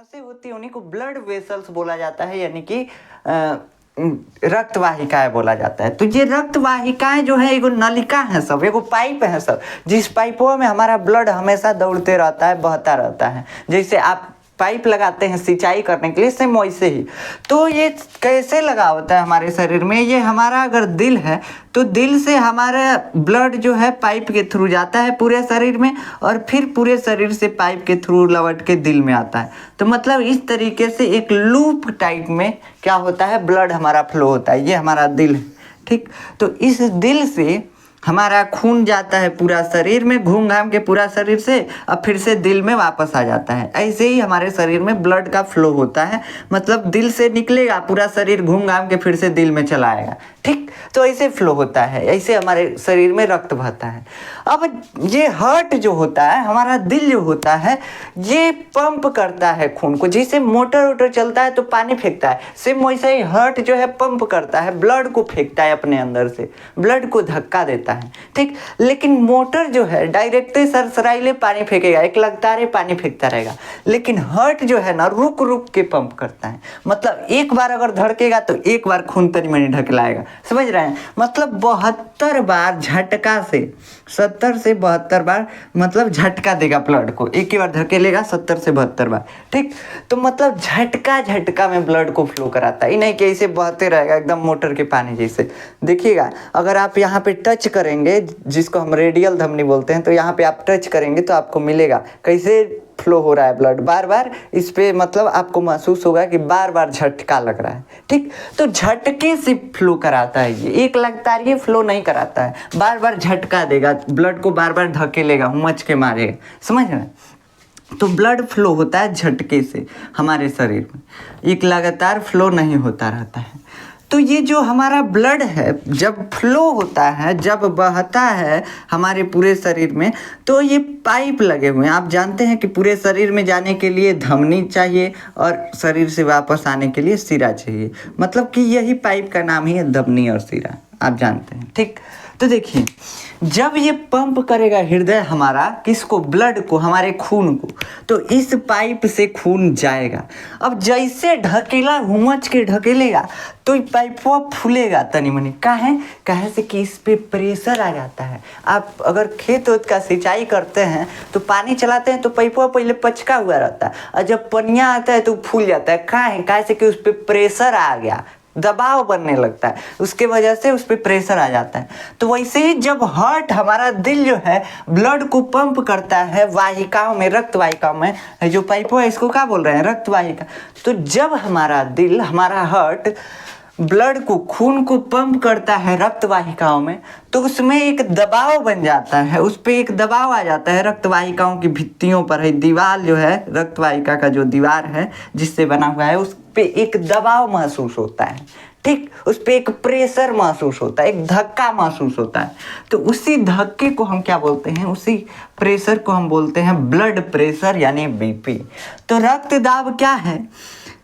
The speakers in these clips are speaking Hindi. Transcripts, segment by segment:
नसें होती है उन्हीं को ब्लड वेसल्स बोला जाता है, यानी कि रक्त वाहिकाएं बोला जाता है। तो ये रक्त वाहिकाएं जो है एगो नलिका है, सब एगो पाइप है सब, जिस पाइपों में हमारा ब्लड हमेशा दौड़ते रहता है, बहता रहता है। जैसे आप पाइप लगाते हैं सिंचाई करने के लिए, सेम वैसे ही। तो ये कैसे लगा होता है हमारे शरीर में, ये हमारा अगर दिल है तो दिल से हमारा ब्लड जो है पाइप के थ्रू जाता है पूरे शरीर में, और फिर पूरे शरीर से पाइप के थ्रू लौट के दिल में आता है। तो मतलब इस तरीके से एक लूप टाइप में क्या होता है, ब्लड हमारा फ्लो होता है। ये हमारा दिल है, ठीक। तो इस दिल से हमारा खून जाता है पूरा शरीर में, घूम घाम के पूरा शरीर से अब फिर से दिल में वापस आ जाता है। ऐसे ही हमारे शरीर में ब्लड का फ्लो होता है, मतलब दिल से निकलेगा पूरा शरीर घूम घाम के फिर से दिल में चला आएगा, ठीक। तो ऐसे फ्लो होता है, ऐसे हमारे शरीर में रक्त बहता है। अब ये हार्ट जो होता है, हमारा दिल जो होता है, ये पंप करता है खून को। जैसे मोटर वोटर चलता है तो पानी फेंकता है, सेम वैसे ही हार्ट जो है पंप करता है, ब्लड को फेंकता है अपने अंदर से, ब्लड को धक्का देता है, ठीक। लेकिन मोटर जो है डायरेक्टली सरसराइले पानी फेंकेगा, एक लगातार पानी फेंकता रहेगा। लेकिन हार्ट जो है ना, रुक रुक के पंप करता है। मतलब एक बार अगर धड़केगा तो एक बार खून तनी मनी ढकेलाएगा, समझ रहे हैं। मतलब 72 बार झटका से, 70 से 72 बार मतलब झटका देगा ब्लड को, एक ही बार धकेलेगा 70 से 72 बार, ठीक। तो मतलब झटका झटका में ब्लड को फ्लो कराता है, नहीं कि ऐसे बहते रहेगा एकदम मोटर के पानी जैसे। देखिएगा, अगर आप यहाँ पे टच करेंगे, जिसको हम रेडियल धमनी बोलते हैं, तो यहाँ पे आप टच करेंगे तो आपको मिलेगा कैसे फ्लो हो रहा है ब्लड बार बार। इस पे मतलब आपको महसूस होगा कि बार बार झटका लग रहा है, ठीक। तो झटके से फ्लो कराता है ये, एक लगातार ये फ्लो नहीं कराता है, बार बार झटका देगा, ब्लड को बार बार धकेलेगा, हुमच के मारेगा, समझ रहे हैं। तो ब्लड फ्लो होता है झटके से हमारे शरीर में, एक लगातार फ्लो नहीं होता रहता है। तो ये जो हमारा ब्लड है जब फ्लो होता है, जब बहता है हमारे पूरे शरीर में, तो ये पाइप लगे हुए हैं। आप जानते हैं कि पूरे शरीर में जाने के लिए धमनी चाहिए और शरीर से वापस आने के लिए सिरा चाहिए। मतलब कि यही पाइप का नाम ही है धमनी और सिरा, आप जानते हैं, ठीक। तो देखिए, जब ये पंप करेगा हृदय हमारा, किसको, ब्लड को, हमारे खून को, तो इस पाइप से खून जाएगा। अब जैसे ढकेला, हुमच के ढकेलेगा तो पाइप फूलेगा तनी मनी, काहे से कि इस पे प्रेशर आ जाता है। आप अगर खेत वेत का सिंचाई करते हैं तो पानी चलाते हैं तो पाइपवा पहले पचका हुआ रहता है, और जब पनिया आता है तो फूल जाता है। काहे से कि उस पर प्रेशर आ गया, दबाव बनने लगता है, उसके वजह से उस पर प्रेशर आ जाता है। तो वैसे ही जब हार्ट, हमारा दिल जो है ब्लड को पंप करता है वाहिकाओं में, रक्त वाहिकाओं में, जो पाइप है इसको क्या बोल रहे हैं, रक्त वाहिका। तो जब हमारा दिल, हमारा हार्ट ब्लड को, खून को पंप करता है रक्त वाहिकाओं में, तो उसमें एक दबाव बन जाता है, उस पर एक दबाव आ जाता है रक्त वाहिकाओं की भित्तियों पर है, दीवार जो है रक्त वाहिका का जो दीवार है जिससे बना हुआ है, उस पे एक दबाव महसूस होता है, ठीक। उस पे एक प्रेशर महसूस होता है, एक धक्का महसूस होता है। तो उसी धक्के को हम क्या बोलते हैं, उसी प्रेशर को हम बोलते हैं ब्लड प्रेशर, यानी बीपी। तो रक्त दाब क्या है,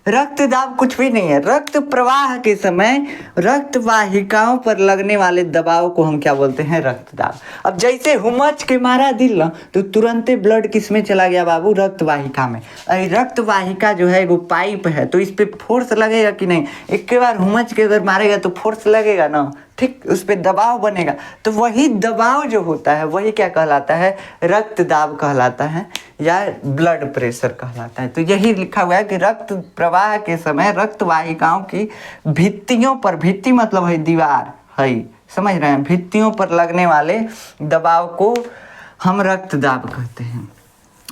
रक्त दाब कुछ भी नहीं है। रक्त प्रवाह के समय रक्त वाहिकाओं पर लगने वाले दबाव को हम क्या बोलते हैं, रक्त दाब। अब जैसे हुमच के मारा दिल ना, तो तुरंत ब्लड किस में चला गया बाबू, रक्त वाहिका में। रक्त वाहिका जो है वो पाइप है, तो इस पे फोर्स लगेगा कि नहीं, एक के बार हुमच के अगर मारेगा तो फोर्स लगेगा ना, ठीक, उस पर दबाव बनेगा। तो वही दबाव जो होता है वही क्या कहलाता है, रक्त दाब कहलाता है, या ब्लड प्रेशर कहलाता है। तो यही लिखा हुआ है कि रक्त प्रवाह के समय रक्त वाहिकाओं की भित्तियों पर, भित्ति मतलब है दीवार है, समझ रहे हैं, भित्तियों पर लगने वाले दबाव को हम रक्त दाब कहते हैं।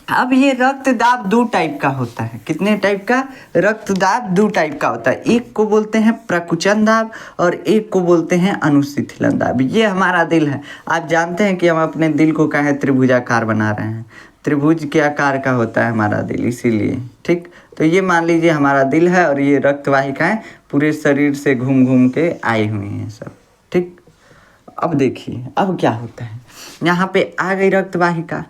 अब ये रक्त दाब दो टाइप का होता है। कितने टाइप का, रक्त दाब दो टाइप का होता है। एक को बोलते हैं प्रकुचन दाब और एक को बोलते हैं अनुशिथिलन दाब। ये हमारा दिल है। आप जानते हैं कि हम अपने दिल को काहे त्रिभुजाकार बना रहे हैं, त्रिभुज के आकार का होता है हमारा दिल, इसीलिए, ठीक। तो ये मान लीजिए हमारा दिल है और ये रक्त वाहिकाएं पूरे शरीर से घूम घूम के आई हुई हैं सब, ठीक। अब देखिए अब क्या होता है, यहाँ पे आ गई रक्त वाहिका।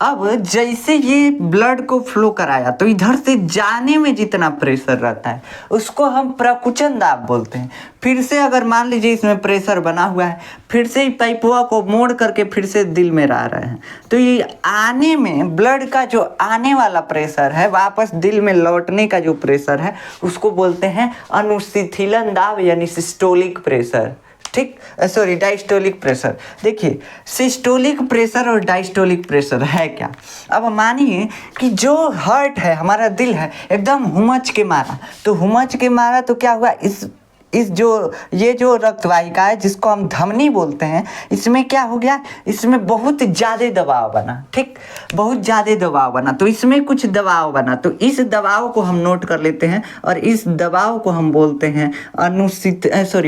अब जैसे ये ब्लड को फ्लो कराया तो इधर से जाने में जितना प्रेशर रहता है उसको हम प्रकुचन दाब बोलते हैं। फिर से अगर मान लीजिए इसमें प्रेशर बना हुआ है, फिर से ही पाइपुआ को मोड़ करके फिर से दिल में ला रहे हैं, तो ये आने में ब्लड का जो आने वाला प्रेशर है, वापस दिल में लौटने का जो प्रेशर है, उसको बोलते हैं अनुशिथिलन दाब यानी सिस्टोलिक प्रेशर। ठीक, सॉरी डायस्टोलिक प्रेशर। देखिए सिस्टोलिक प्रेशर और डायस्टोलिक प्रेशर है क्या। अब मानिए कि जो हार्ट है, हमारा दिल है, एकदम हुमच के मारा, तो हुमच के मारा तो क्या हुआ, इस जो ये जो रक्त वाहिका है जिसको हम धमनी बोलते हैं, इसमें क्या हो गया, इसमें बहुत ज़्यादा दबाव बना। ठीक, बहुत ज़्यादा दबाव बना, तो इसमें कुछ दबाव बना, तो इस दबाव को हम नोट कर लेते हैं और इस दबाव को हम बोलते हैं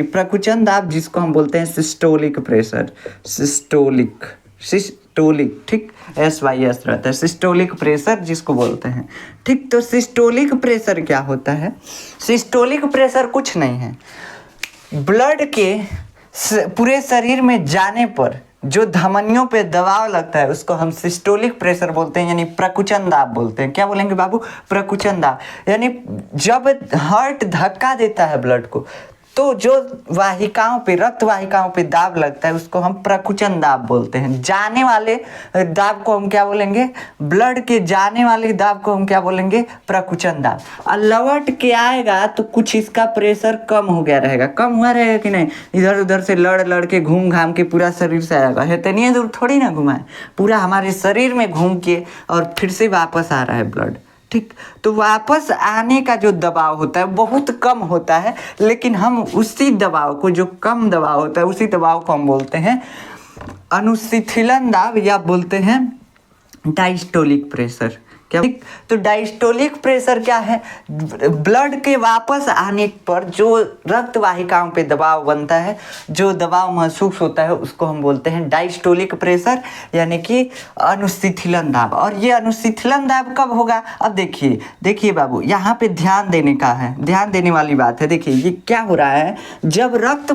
प्रकुचन दाब, जिसको हम बोलते हैं सिस्टोलिक प्रेशर। सिस्टोलिक, ठीक, SYS रहता है, सिस्टोलिक प्रेशर जिसको बोलते हैं। ठीक, तो सिस्टोलिक प्रेशर क्या होता है। सिस्टोलिक प्रेशर कुछ नहीं है, ब्लड के पूरे शरीर में जाने पर जो धमनियों पे दबाव लगता है उसको हम सिस्टोलिक प्रेशर बोलते हैं, यानी प्रकुचन दाब बोलते हैं। क्या बोलेंगे बाबू, प्रकुचन दाब। यानी जब हार्ट धक्का देता है ब्लड को, तो जो वाहिकाओं पे, रक्त वाहिकाओं पे दाब लगता है उसको हम प्रकुचन दाब बोलते हैं। जाने वाले दाब को हम क्या बोलेंगे, ब्लड के जाने वाले दाब को हम क्या बोलेंगे, प्रकुचन दाब। और लौट के आएगा तो कुछ इसका प्रेशर कम हो गया रहेगा, कम हुआ रहेगा कि नहीं, इधर उधर से लड़ के घूम घाम के पूरा शरीर से आएगा, है इतनी दूर थोड़ी ना घुमाए, पूरा हमारे शरीर में घूम के और फिर से वापस आ रहा है ब्लड। ठीक, तो वापस आने का जो दबाव होता है बहुत कम होता है, लेकिन हम उसी दबाव को, जो कम दबाव होता है उसी दबाव को हम बोलते हैं अनुशिथिलन दाब या बोलते हैं डायस्टोलिक प्रेशर। क्या, तो डायस्टोलिक प्रेशर क्या है, ब्लड के वापस आने पर जो रक्त वाहिकाओं पे दबाव बनता है, जो दबाव महसूस होता है उसको हम बोलते हैं डायस्टोलिक प्रेशर, यानी कि अनुशिथिलन दाब। और ये अनुशिथिलन दाब कब होगा, अब देखिए बाबू, यहाँ पे ध्यान देने का है, ध्यान देने वाली बात है। देखिए ये क्या हो रहा है, जब रक्त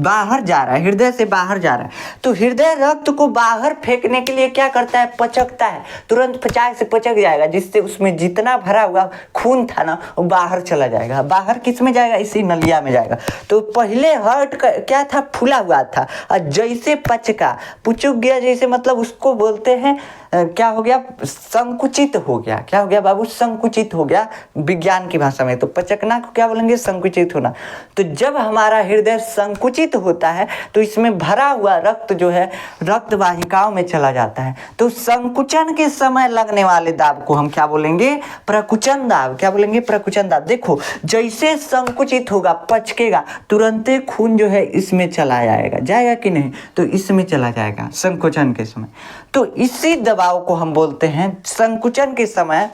बाहर जा रहा है, हृदय से बाहर जा रहा है, तो हृदय रक्त को बाहर फेंकने के लिए क्या करता है, पचकता है, तुरंत पचाक से पचक जाएगा, जिससे उसमें जितना भरा हुआ खून था ना वो बाहर चला जाएगा। बाहर किस में जाएगा, इसी नलिया में जाएगा। तो पहले हार्ट का क्या था, फूला हुआ था, और जैसे पुचक गया, जैसे मतलब उसको बोलते हैं क्या हो गया, संकुचित हो गया। क्या हो गया बाबू, संकुचित हो गया विज्ञान की भाषा में। तो पचकना को क्या बोलेंगे, संकुचित होना। तो जब हमारा हृदय संकुचित होता है तो इसमें भरा हुआ रक्त जो है रक्त वाहिकाओं में चला जाता है, तो संकुचन के समय लगने वाले दाब को हम क्या बोलेंगे, प्रकुचन दाब। क्या बोलेंगे, प्रकुचन दाब। देखो जैसे संकुचित होगा, पचकेगा, तुरंत खून जो है इसमें चला जाएगा कि नहीं, तो इसमें चला जाएगा संकुचन के समय। तो इसी दबाव को हम बोलते हैं संकुचन के समय,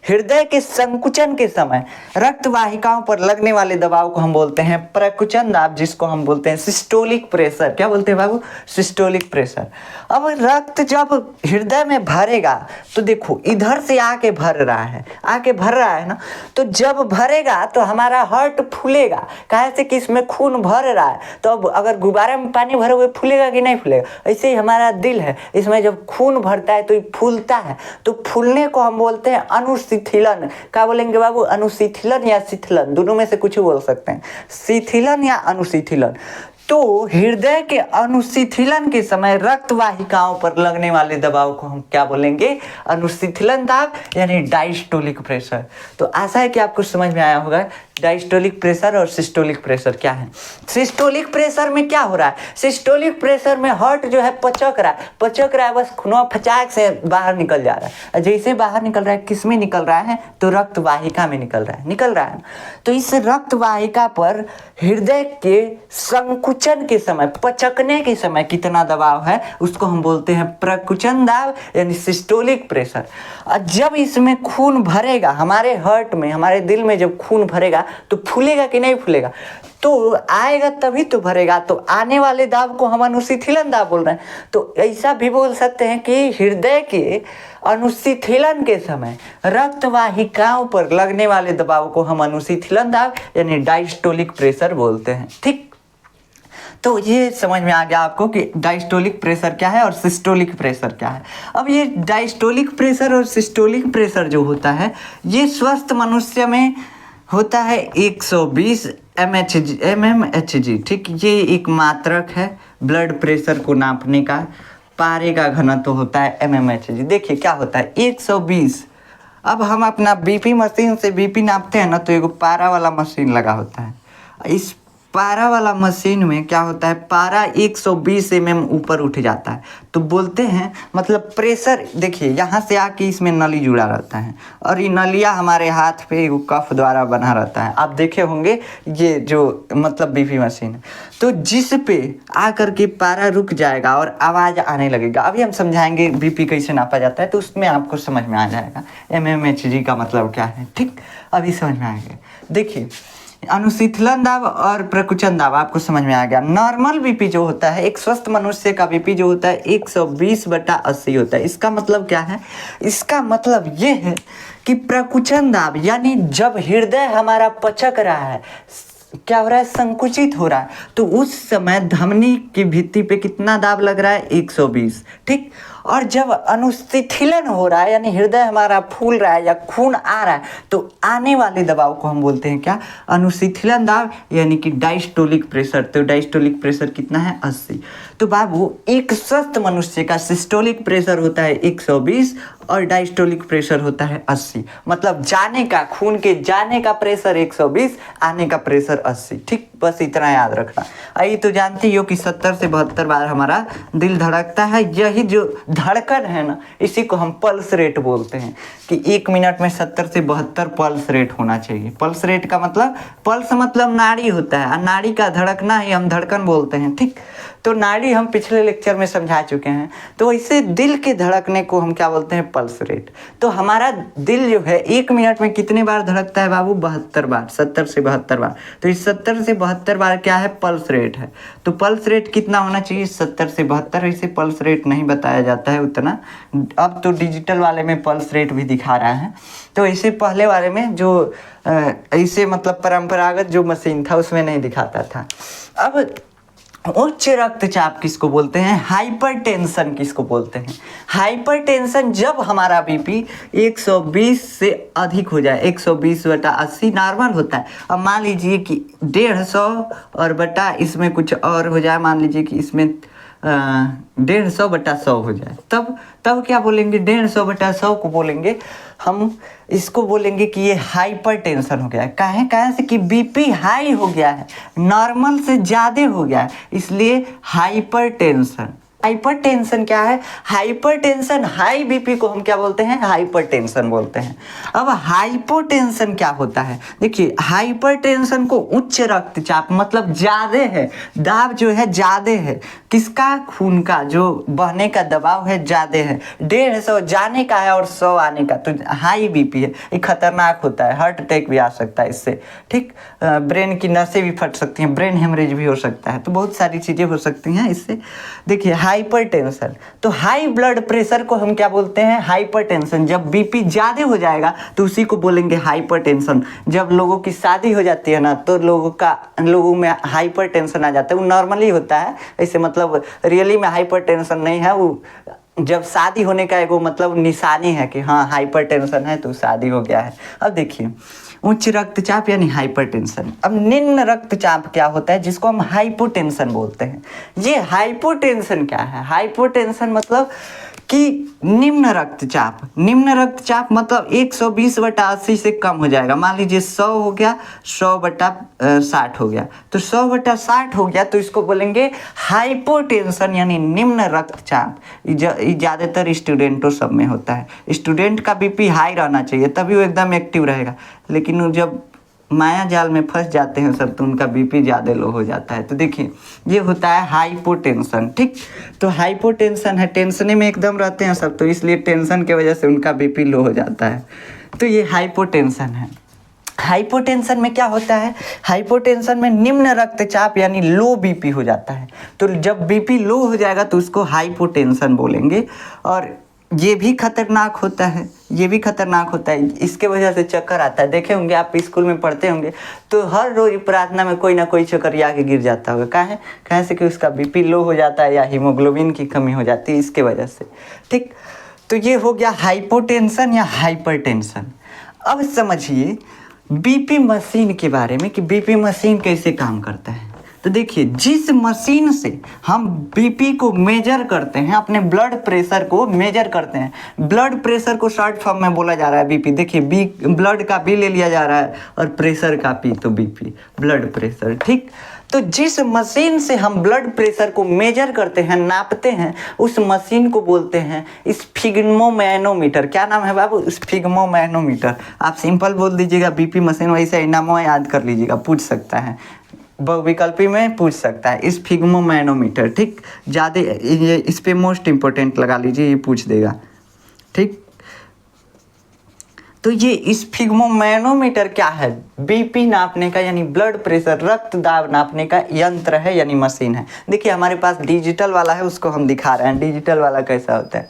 हृदय के संकुचन के समय रक्त वाहिकाओं पर लगने वाले दबाव को हम बोलते हैं प्रकुचन दाब, जिसको हम बोलते हैं सिस्टोलिक प्रेशर। क्या बोलते हैं बाबू, सिस्टोलिक प्रेशर। अब रक्त जब हृदय में भरेगा तो देखो इधर से आके भर रहा है ना, तो जब भरेगा तो हमारा हार्ट फूलेगा, काहे से कि इसमें खून भर रहा है। तो अब अगर गुब्बारे में पानी भरे हुए फूलेगा कि नहीं फूलेगा, ऐसे ही हमारा दिल है, इसमें जब खून भरता है तो ये फूलता है। तो फूलने को हम बोलते हैं अनुशिथिलन। क्या बोलेंगे बाबू, अनुशिथिलन या शिथिलन, दोनों में से कुछ बोल सकते हैं, शिथिलन या अनुशिथिलन। तो हृदय के अनुशिथिलन के समय रक्त वाहिकाओं पर लगने वाले दबाव को हम क्या बोलेंगे, अनुशिथिलन दाब यानी डायस्टोलिक प्रेशर। तो आशा है कि आपको समझ में आया होगा डायस्टोलिक प्रेशर और सिस्टोलिक प्रेशर क्या है। सिस्टोलिक प्रेशर में क्या हो रहा है, सिस्टोलिक प्रेशर में हार्ट जो है पचक रहा है, बस खून फचाक से बाहर निकल जा रहा है। जैसे बाहर निकल रहा है, किस में निकल रहा है, तो रक्त वाहिका में निकल रहा है। तो इस रक्त वाहिका पर हृदय के संकुचन के समय, पचकने के समय कितना दबाव है उसको हम बोलते हैं प्रकुचन दाब यानी सिस्टोलिक प्रेशर। और जब इसमें खून भरेगा, हमारे हार्ट में, हमारे दिल में जब खून भरेगा तो फूलेगा कि नहीं फूलेगा, तो आएगा तभी तो भरेगा। तो आने वाले दाब को हम अनुशिथिलन दाब बोल रहे हैं। तो ऐसा भी बोल सकते हैं कि हृदय के अनुशिथिलन के समय रक्त वाहिकाओं पर लगने वाले दबाव को हम अनुशिथिलन दाब यानी डायस्टोलिक प्रेशर बोलते हैं। ठीक, तो ये समझ में आ गया आपको कि डायस्टोलिक प्रेशर क्या है और सिस्टोलिक प्रेशर क्या है। अब ये डायस्टोलिक प्रेशर और सिस्टोलिक प्रेशर जो होता है ये स्वस्थ मनुष्य में होता है 120 mmHg। ठीक, ये एक मात्रक है ब्लड प्रेशर को नापने का। पारे का घनत्व होता है mmHg। देखिए क्या होता है 120। अब हम अपना बीपी मशीन से बीपी नापते हैं ना, तो एक पारा वाला मशीन लगा होता है। इस पारा वाला मशीन में क्या होता है, पारा 120 ऊपर उठ जाता है, तो बोलते हैं मतलब प्रेशर। देखिए यहाँ से आके इसमें नली जुड़ा रहता है और ये नलिया हमारे हाथ पे एक कफ द्वारा बना रहता है। आप देखे होंगे ये जो मतलब बीपी मशीन है, तो जिस पे आकर के पारा रुक जाएगा और आवाज़ आने लगेगा। अभी हम समझाएंगे बीपी कैसे नापा जाता है, तो उसमें आपको समझ में आ जाएगा mmHg का मतलब क्या है। ठीक, अभी समझ में आएगा। देखिए अनुशीतलन दाब और प्रकुचन दाब आपको समझ में आ गया। नॉर्मल बीपी जो होता है, एक स्वस्थ मनुष्य का बीपी जो होता है 120/80 होता है। इसका मतलब क्या है, इसका मतलब ये है कि प्रकुचन दाब यानी जब हृदय हमारा पचक रहा है, क्या हो रहा है, संकुचित हो रहा है, तो उस समय धमनी की भित्ति पे कितना दाब लग रहा है 120। ठीक, और जब अनुशिथिलन हो रहा है यानी हृदय हमारा फूल रहा है या खून आ रहा है, तो आने वाले दबाव को हम बोलते हैं क्या, अनुशिथिलन दाब यानी कि डायस्टोलिक प्रेशर। तो डायस्टोलिक प्रेशर कितना है 80। तो बाबू एक स्वस्थ मनुष्य का सिस्टोलिक प्रेशर होता है 120 और डायस्टोलिक प्रेशर होता है 80। मतलब जाने का, खून के जाने का प्रेशर 120, आने का प्रेशर 80। ठीक, बस इतना याद रखना। आई तो जानती हो कि 70 से 72 बार हमारा दिल धड़कता है। यही जो धड़कन है ना, इसी को हम पल्स रेट बोलते हैं कि 1 मिनट में 70 से 72 पल्स रेट होना चाहिए। पल्स रेट का मतलब, पल्स मतलब नाड़ी होता है और नाड़ी का धड़कना ही हम धड़कन बोलते हैं। ठीक, तो नाड़ी हम पिछले लेक्चर में समझा चुके हैं। तो इससे दिल के धड़कने को हम क्या बोलते हैं, पल्स रेट। तो हमारा दिल जो है 1 मिनट में कितने बार धड़कता है बाबू, 72 बार, 70 से 72 बार। तो इस 70 से 72 बार क्या है, पल्स रेट है। तो पल्स रेट कितना होना चाहिए, 70 से 72। इसे पल्स रेट नहीं बताया जाता है उतना, अब तो डिजिटल वाले में पल्स रेट भी दिखा रहा है। तो इसे पहले वाले में जो इसे मतलब परंपरागत जो मशीन था उसमें नहीं दिखाता था। अब उच्च रक्तचाप किसको बोलते हैं, हाइपरटेंशन किसको बोलते हैं। हाइपरटेंशन जब हमारा बीपी 120 से अधिक हो जाए, 120/80 नॉर्मल होता है। अब मान लीजिए कि 150 और बटा इसमें कुछ और हो जाए, मान लीजिए कि इसमें 150/100 हो जाए, तब क्या बोलेंगे, 150/100 को बोलेंगे हम, इसको बोलेंगे कि ये हाइपर टेंशन हो गया है। कहाँ से कि बीपी हाई हो गया है, नॉर्मल से ज़्यादा हो गया है, इसलिए हाइपर टेंशन। हाइपर टेंशन क्या है, हाइपर टेंशन, हाई बीपी को हम क्या बोलते हैं, हाइपर टेंशन बोलते हैं। अब हाइपोटेंशन क्या होता है, देखिए हाइपर टेंशन को उच्च रक्तचाप मतलब ज़्यादा है, दाब जो है ज़्यादा है, किसका, खून का, जो बहने का दबाव है ज़्यादा है। 150 जाने का है और 100 आने का, तो हाई बीपी है। ये खतरनाक होता है, हार्ट अटैक भी आ सकता है इससे। ठीक, ब्रेन की नसें भी फट सकती हैं, ब्रेन हेमरेज भी हो सकता है, तो बहुत सारी चीज़ें हो सकती हैं इससे। देखिए हाइपरटेंशन, तो हाई ब्लड प्रेशर को हम क्या बोलते हैं, हाइपरटेंशन। जब बीपी ज़्यादा हो जाएगा तो उसी को बोलेंगे हाइपरटेंशन। जब लोगों की शादी हो जाती है ना, तो लोगों में हाइपरटेंशन आ जाता है, वो नॉर्मली होता है ऐसे, मतलब रियली में हाइपरटेंशन नहीं है, वो जब शादी होने का एक मतलब निशानी है कि हाँ हाइपरटेंशन है तो शादी हो गया है। अब देखिए उच्च रक्तचाप यानी हाइपरटेंशन। अब निम्न रक्तचाप क्या होता है, जिसको हम हाइपोटेंशन बोलते हैं। ये हाइपोटेंशन क्या है, हाइपोटेंशन मतलब कि निम्न रक्तचाप। निम्न रक्तचाप मतलब 120/80 से कम हो जाएगा। मान लीजिए 100 हो गया, 100/60 हो गया, तो 100/60 हो गया तो इसको बोलेंगे हाइपोटेंशन यानी निम्न रक्तचाप। ज़्यादातर स्टूडेंटों सब में होता है। स्टूडेंट का बीपी हाई रहना चाहिए तभी वो एकदम एक्टिव रहेगा, लेकिन जब माया जाल में फंस जाते हैं सब तो उनका बीपी ज़्यादा लो हो जाता है। तो देखिए ये होता है हाइपोटेंशन। ठीक, तो हाइपोटेंशन है, टेंशने में एकदम रहते हैं सब, तो इसलिए टेंशन के वजह से उनका बीपी लो हो जाता है, तो ये हाइपोटेंशन है। हाइपोटेंशन में क्या होता है, हाइपोटेंशन में निम्न रक्तचाप यानी लो बीपी हो जाता है। तो जब बीपी लो हो जाएगा तो उसको हाइपोटेंशन बोलेंगे। और ये भी खतरनाक होता है, ये भी खतरनाक होता है। इसके वजह से चक्कर आता है। देखे होंगे आप स्कूल में पढ़ते होंगे तो हर रोज प्रार्थना में कोई ना कोई चक्करिया के गिर जाता होगा। कहाँ से कि उसका बीपी लो हो जाता है या हीमोग्लोबिन की कमी हो जाती है, इसके वजह से। ठीक, तो ये हो गया हाइपोटेंशन या हाइपरटेंशन। अब समझिए बीपी मशीन के बारे में कि बीपी मशीन कैसे काम करता है। तो देखिए, जिस मशीन से हम बीपी को मेजर करते हैं, अपने ब्लड प्रेशर को मेजर करते हैं, ब्लड प्रेशर को शॉर्ट फॉर्म में बोला जा रहा है बीपी। देखिए, बी ब्लड का बी ले लिया जा रहा है और प्रेशर का पी, तो बीपी ब्लड प्रेशर। ठीक, तो जिस मशीन से हम ब्लड प्रेशर को मेजर करते हैं, नापते हैं, उस मशीन को बोलते हैं स्फिग्मोमैनोमीटर। क्या नाम है बाबू? स्फिग्मोमैनोमीटर। आप सिंपल बोल दीजिएगा बीपी मशीन, वैसे नाम याद कर लीजिएगा, पूछ सकता है, बहुविकल्पी में पूछ सकता है स्फिग्मोमैनोमीटर। ठीक, ज़्यादा ये इस पे मोस्ट इम्पोर्टेंट लगा लीजिए, ये पूछ देगा। ठीक, तो ये स्फिग्मोमैनोमीटर क्या है? बीपी नापने का यानी ब्लड प्रेशर, रक्त दाब नापने का यंत्र है यानी मशीन है। देखिए, हमारे पास डिजिटल वाला है, उसको हम दिखा रहे हैं। डिजिटल वाला कैसा होता है,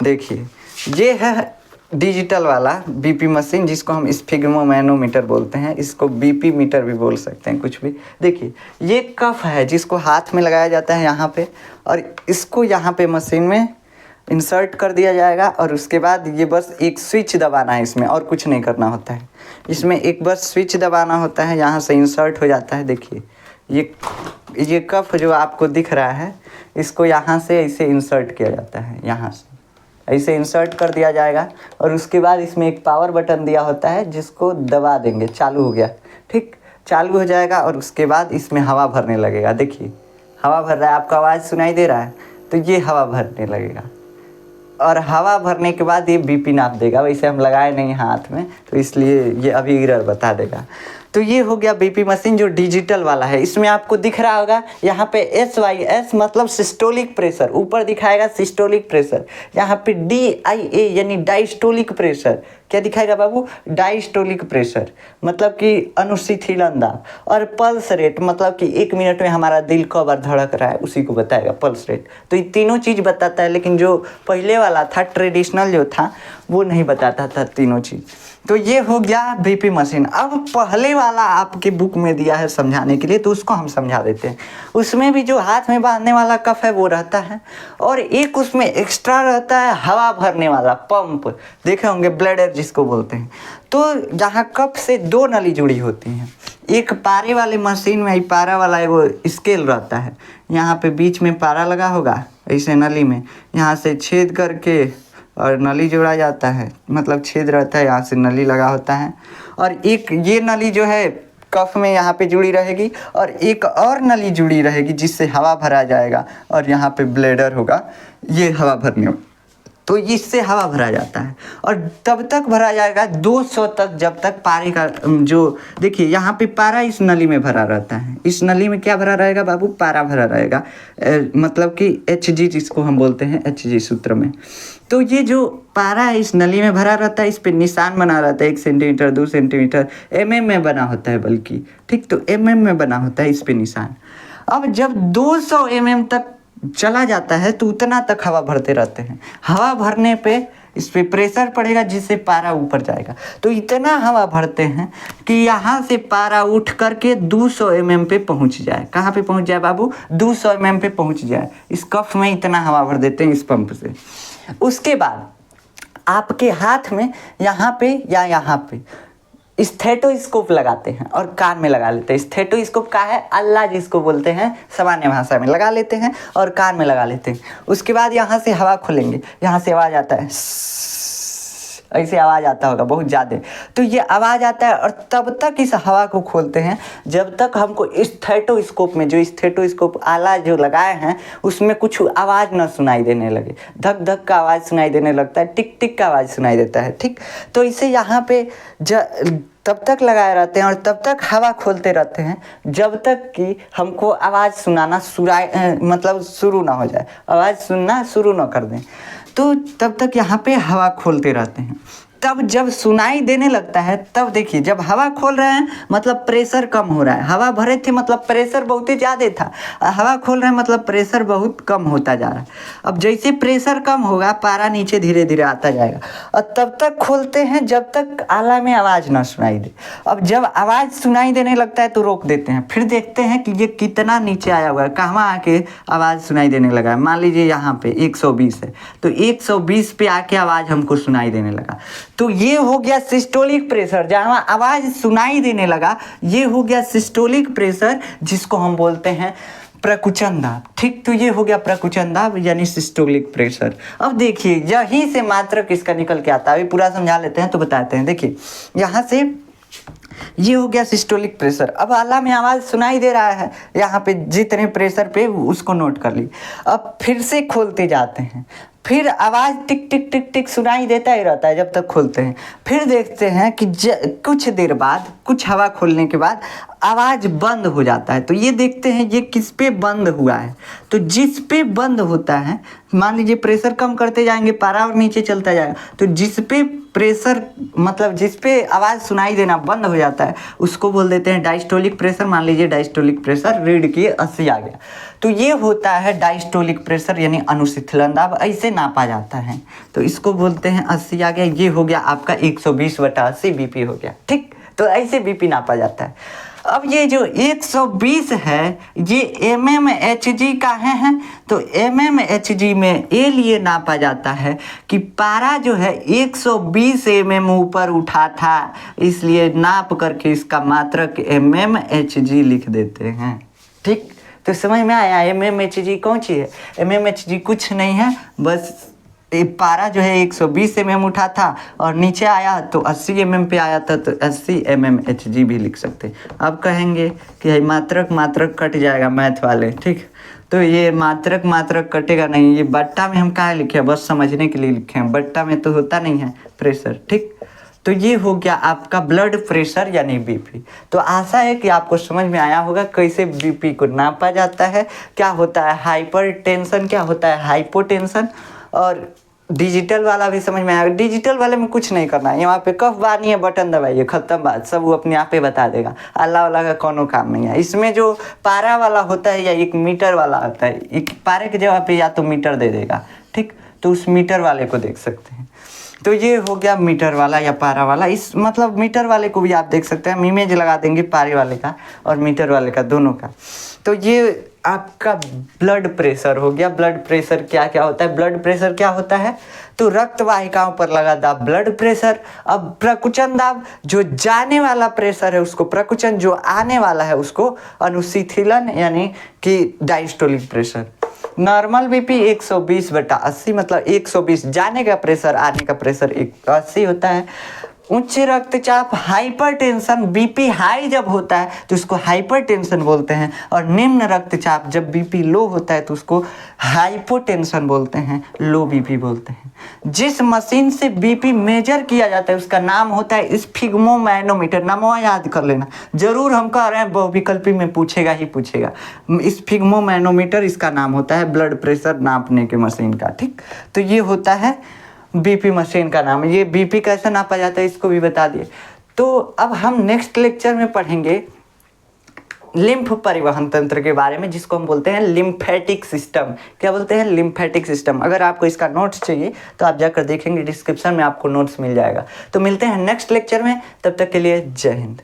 देखिए, ये है डिजिटल वाला बीपी मशीन, जिसको हम स्फिग्मोमैनोमीटर बोलते हैं। इसको बीपी मीटर भी बोल सकते हैं, कुछ भी। देखिए, ये कफ है जिसको हाथ में लगाया जाता है यहाँ पे, और इसको यहाँ पे मशीन में इंसर्ट कर दिया जाएगा, और उसके बाद ये बस एक स्विच दबाना है इसमें, और कुछ नहीं करना होता है। इसमें एक बस स्विच दबाना होता है, यहाँ से इंसर्ट हो जाता है। देखिए, ये कफ जो आपको दिख रहा है, इसको यहाँ से ऐसे इंसर्ट किया जाता है, यहाँ से ऐसे इंसर्ट कर दिया जाएगा, और उसके बाद इसमें एक पावर बटन दिया होता है, जिसको दबा देंगे, चालू हो गया। ठीक, चालू हो जाएगा, और उसके बाद इसमें हवा भरने लगेगा। देखिए, हवा भर रहा है, आपको आवाज़ सुनाई दे रहा है, तो ये हवा भरने लगेगा, और हवा भरने के बाद ये बीपी नाप देगा। वैसे हम लगाए नहीं हाथ में, तो इसलिए ये अभी एरर बता देगा। तो ये हो गया बीपी मशीन जो डिजिटल वाला है। इसमें आपको दिख रहा होगा यहाँ पे SYS मतलब सिस्टोलिक प्रेशर, ऊपर दिखाएगा सिस्टोलिक प्रेशर। यहाँ पे DIA यानी डायस्टोलिक प्रेशर, क्या दिखाएगा बाबू? डायस्टोलिक प्रेशर मतलब कि अनुशिथिल दाब। और पल्स रेट मतलब कि 1 मिनट में हमारा दिल कब बार धड़क रहा है, उसी को बताएगा पल्स रेट। तो ये तीनों चीज़ बताता है, लेकिन जो पहले वाला था ट्रेडिशनल जो था, वो नहीं बताता था तीनों चीज़। तो ये हो गया बीपी मशीन। अब पहले वाला आपके बुक में दिया है समझाने के लिए, तो उसको हम समझा देते हैं। उसमें भी जो हाथ में बांधने वाला कफ है वो रहता है, और एक उसमें एक्स्ट्रा रहता है हवा भरने वाला पंप, देखे होंगे ब्लैडर जिसको बोलते हैं। तो जहाँ कफ से 2 नली जुड़ी होती हैं, एक पारे वाले मशीन में पारा वाला वो स्केल रहता है, यहाँ पे बीच में पारा लगा होगा ऐसे नली में, यहाँ से छेद करके और नली जोड़ा जाता है, मतलब छेद रहता है, यहाँ से नली लगा होता है। और एक ये नली जो है कफ में यहाँ पे जुड़ी रहेगी, और एक और नली जुड़ी रहेगी जिससे हवा भरा जाएगा, और यहाँ पे ब्लैडर होगा, ये हवा भरने, तो इससे हवा भरा जाता है। और तब तक भरा जाएगा 200 तक, जब तक पारे का जो देखिए यहाँ पे पारा इस नली में भरा रहता है। इस नली में क्या भरा रहेगा बाबू? पारा भरा रहेगा, मतलब कि Hg जिसको हम बोलते हैं, Hg सूत्र में। तो ये जो पारा है इस नली में भरा रहता है, इस पे निशान बना रहता है, 1 सेंटीमीटर 2 सेंटीमीटर mm में बना होता है बल्कि। ठीक, तो mm में बना होता है इस पे निशान। अब जब 200 mm तक चला जाता है तो उतना तक हवा भरते रहते हैं। हवा भरने पे इस पे प्रेशर पड़ेगा, जिससे पारा ऊपर जाएगा। तो इतना हवा भरते हैं कि यहाँ से पारा उठ करके 200 mm पे पहुँच जाए। कहाँ पे पहुँच जाए बाबू? 200 mm पे पहुँच जाए। इस कफ में इतना हवा भर देते हैं इस पंप से। उसके बाद आपके हाथ में यहाँ पे या यहाँ पे स्टेथोस्कोप लगाते हैं और कान में लगा लेते हैं। स्टेथोस्कोप का है अल्लाह जिसको बोलते हैं, सामान्य भाषा में लगा लेते हैं और कान में लगा लेते हैं। उसके बाद यहाँ से हवा खोलेंगे, यहाँ से आवाज़ आता है, ऐसे आवाज़ आता होगा बहुत ज़्यादा। तो ये आवाज़ आता है, और तब तक इस हवा को खोलते हैं जब तक हमको स्टेथोस्कोप में, जो स्टेथोस्कोप आला जो लगाए हैं, उसमें कुछ आवाज़ न सुनाई देने लगे। धक धक का आवाज़ सुनाई देने लगता है, टिक टिक का आवाज़ सुनाई देता है। ठीक, तो इसे यहाँ पे तब तक लगाए रहते हैं और तब तक हवा खोलते रहते हैं जब तक कि हमको आवाज़ सुनाना मतलब शुरू ना हो जाए, आवाज़ सुनना शुरू ना कर दें। तो तब तक यहाँ पे हवा खोलते रहते हैं। तब जब सुनाई देने लगता है तब देखिए, जब हवा खोल रहे हैं मतलब प्रेशर कम हो रहा है, हवा भरे थे मतलब प्रेशर बहुत ही ज़्यादा था, हवा खोल रहे हैं मतलब प्रेशर बहुत कम होता जा रहा है। अब जैसे प्रेशर कम होगा पारा नीचे धीरे धीरे आता जाएगा, और तब तक खोलते हैं जब तक आला में आवाज़ ना सुनाई दे। अब जब आवाज़ सुनाई देने लगता है तो रोक देते हैं, फिर देखते हैं कि ये कितना नीचे आया हुआ है, कहाँ आके आवाज़ सुनाई देने लगा है। मान लीजिए यहाँ पे 120 है, तो 120 पे आके आवाज़ हमको सुनाई देने लगा, तो ये हो गया सिस्टोलिक प्रेशर। जहाँ आवाज़ सुनाई देने लगा ये हो गया सिस्टोलिक प्रेशर, जिसको हम बोलते हैं प्रकुचन दाब। ठीक, तो ये हो गया प्रकुचन दाब यानी सिस्टोलिक प्रेशर। अब देखिए यहीं से मात्रक इसका निकल के आता है, अभी पूरा समझा लेते हैं तो बताते हैं। देखिए यहाँ से ये हो गया सिस्टोलिक प्रेशर। अब आला में आवाज़ सुनाई दे रहा है, यहाँ पे जितने प्रेशर पे उसको नोट कर ली। अब फिर से खोलते जाते हैं, फिर आवाज़ टिक टिक टिक टिक सुनाई देता ही रहता है जब तक खोलते हैं। फिर देखते हैं कि कुछ देर बाद, कुछ हवा खोलने के बाद आवाज़ बंद हो जाता है। तो ये देखते हैं ये किस पे बंद हुआ है, तो जिस पे बंद होता है, मान लीजिए प्रेशर कम करते जाएंगे पारा और नीचे चलता जाएगा, तो जिस पे प्रेशर मतलब जिस पे आवाज़ सुनाई देना बंद हो जाता है उसको बोल देते हैं डायस्टोलिक प्रेशर। मान लीजिए डायस्टोलिक प्रेशर रीड किए 80 आ गया, तो ये होता है डायस्टोलिक प्रेशर यानी अनुशीतलन दाब, ऐसे नापा जाता है। तो इसको बोलते हैं 80 आ गया, ये हो गया आपका 120/80 बीपी हो गया। ठीक, तो ऐसे बीपी नापा जाता है। अब ये जो 120 है ये mmHg का है, तो mmHg में ये लिए नापा जाता है कि पारा जो है 120 mm ऊपर उठा था, इसलिए नाप करके इसका मात्रक mmHg लिख देते हैं। ठीक, तो समझ में आया mmHg कौन चीज़ है? mmHg कुछ नहीं है, बस पारा जो है 120 mm उठा था और नीचे आया तो 80 mm पे आया था, तो 80 mmHg भी लिख सकते। अब कहेंगे कि मात्रक मात्रक कट जाएगा मैथ वाले, ठीक, तो ये मात्रक मात्रक कटेगा नहीं, ये बट्टा में हम कहाँ लिखे हैं, बस समझने के लिए लिखे हैं, बट्टा में तो होता नहीं है प्रेशर। ठीक, तो ये हो गया आपका ब्लड प्रेशर यानी बीपी। तो आशा है कि आपको समझ में आया होगा कैसे बीपी को नापा जाता है, क्या होता है हाइपर टेंशन, क्या होता है हाइपोटेंशन, और डिजिटल वाला भी समझ में आएगा। डिजिटल वाले में कुछ नहीं करना है, यहाँ पे कफ बानी है बटन दबाइए खत्म बात, सब वो अपने आप ही बता देगा, अल्लाह वाला का कोनो काम नहीं है। इसमें जो पारा वाला होता है या 1 मीटर वाला होता है, एक पारे की जगह पे या तो मीटर दे देगा, ठीक, तो उस मीटर वाले को देख सकते हैं। तो ये हो गया मीटर वाला या पारा वाला। इस मतलब मीटर वाले को भी आप देख सकते हैं, इमेज लगा देंगे पारे वाले का और मीटर वाले का, दोनों का। तो ये आपका ब्लड प्रेशर हो गया। ब्लड प्रेशर क्या क्या होता है? ब्लड प्रेशर क्या होता है? तो रक्त वाहिकाओं पर लगा दाब ब्लड प्रेशर। अब प्रकुचन दाब, जो जाने वाला प्रेशर है उसको प्रकुचन, जो आने वाला है उसको अनुशीतलन यानी कि डायस्टोलिक प्रेशर। नॉर्मल बीपी 120/80 मतलब 120 जाने का प्रेशर, आने का प्रेशर 80 होता है। उच्च रक्तचाप हाइपरटेंशन, बीपी हाई जब होता है तो उसको हाइपरटेंशन बोलते हैं, और निम्न रक्तचाप जब बीपी लो होता है तो उसको हाइपोटेंशन बोलते हैं, लो बीपी बोलते हैं। जिस मशीन से बीपी मेजर किया जाता है उसका नाम होता है स्फिग्मोमैनोमीटर। नाम याद कर लेना, जरूर हम कह रहे हैं बहुविकल्पी में पूछेगा ही पूछेगा। स्फिग्मोमैनोमीटर इसका नाम होता है ब्लड प्रेशर नापने के मशीन का। ठीक, तो ये होता है बीपी मशीन का नाम। ये बीपी कैसे नापा जाता है इसको भी बता दिए। तो अब हम नेक्स्ट लेक्चर में पढ़ेंगे लिम्फ परिवहन तंत्र के बारे में, जिसको हम बोलते हैं लिम्फेटिक सिस्टम। क्या बोलते हैं? Lymphatic system. अगर आपको इसका नोट्स चाहिए तो आप जाकर देखेंगे, डिस्क्रिप्शन में आपको नोट्स मिल जाएगा। तो मिलते हैं नेक्स्ट लेक्चर में, तब तक के लिए जय हिंद।